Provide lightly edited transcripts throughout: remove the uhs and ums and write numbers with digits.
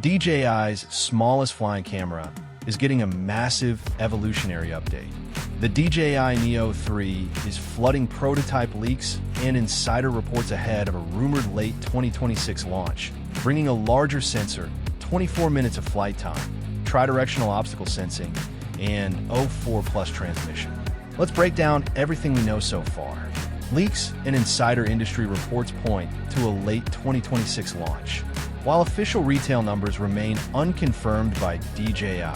DJI's smallest flying camera is getting a massive evolutionary update. The DJI Neo 3 is flooding prototype leaks and insider reports ahead of a rumored late 2026 launch, bringing a larger sensor, 24 minutes of flight time, tri-directional obstacle sensing, and O4+ transmission. Let's break down everything we know so far. Leaks and insider industry reports point to a late 2026 launch, while official retail numbers remain unconfirmed by DJI.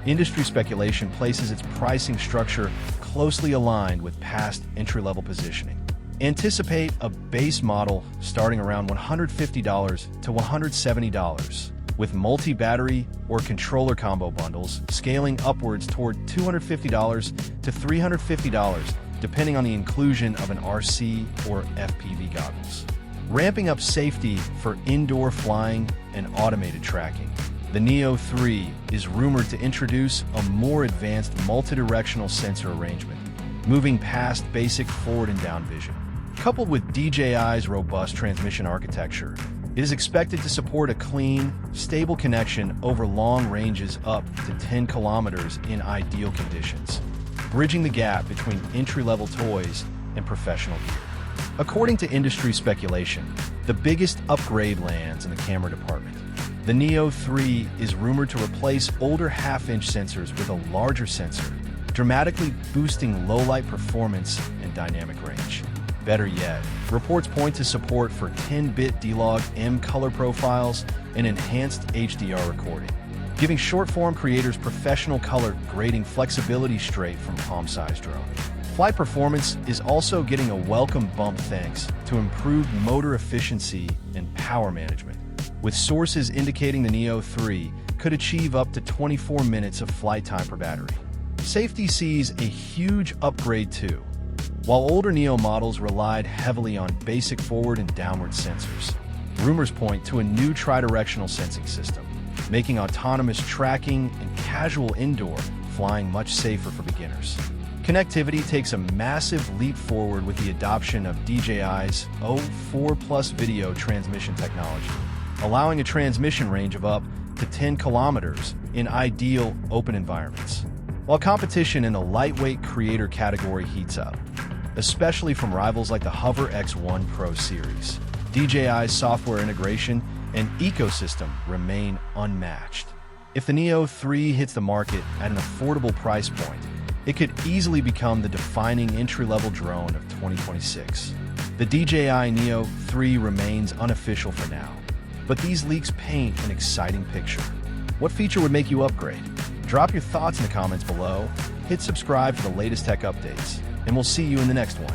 Industry speculation places its pricing structure closely aligned with past entry-level positioning. Anticipate a base model starting around $150 to $170, with multi-battery or controller combo bundles scaling upwards toward $250 to $350, depending on the inclusion of an RC or FPV goggles. Ramping up safety for indoor flying and automated tracking. The Neo 3 is rumored to introduce a more advanced multidirectional sensor arrangement, moving past basic forward and down vision. Coupled with DJI's robust transmission architecture, it is expected to support a clean, stable connection over long ranges up to 10 kilometers in ideal conditions, bridging the gap between entry-level toys and professional gear. According to industry speculation, the biggest upgrade lands in the camera department. The Neo 3 is rumored to replace older half-inch sensors with a larger sensor, dramatically boosting low-light performance and dynamic range. Better yet, reports point to support for 10-bit D-Log M color profiles and enhanced HDR recording, giving short-form creators professional color grading flexibility straight from palm-sized drone. Flight performance is also getting a welcome bump thanks to improved motor efficiency and power management, with sources indicating the Neo 3 could achieve up to 24 minutes of flight time per battery. Safety sees a huge upgrade too. While older Neo models relied heavily on basic forward and downward sensors, rumors point to a new tri-directional sensing system, making autonomous tracking and casual indoor flying much safer for beginners. Connectivity takes a massive leap forward with the adoption of DJI's O4+ video transmission technology, allowing a transmission range of up to 10 kilometers in ideal open environments. While competition in the lightweight creator category heats up, especially from rivals like the Hover X1 Pro series, DJI's software integration and ecosystem remain unmatched. If the Neo 3 hits the market at an affordable price point, it could easily become the defining entry-level drone of 2026. The DJI Neo 3 remains unofficial for now, but these leaks paint an exciting picture. What feature would make you upgrade? Drop your thoughts in the comments below, hit subscribe for the latest tech updates, and we'll see you in the next one.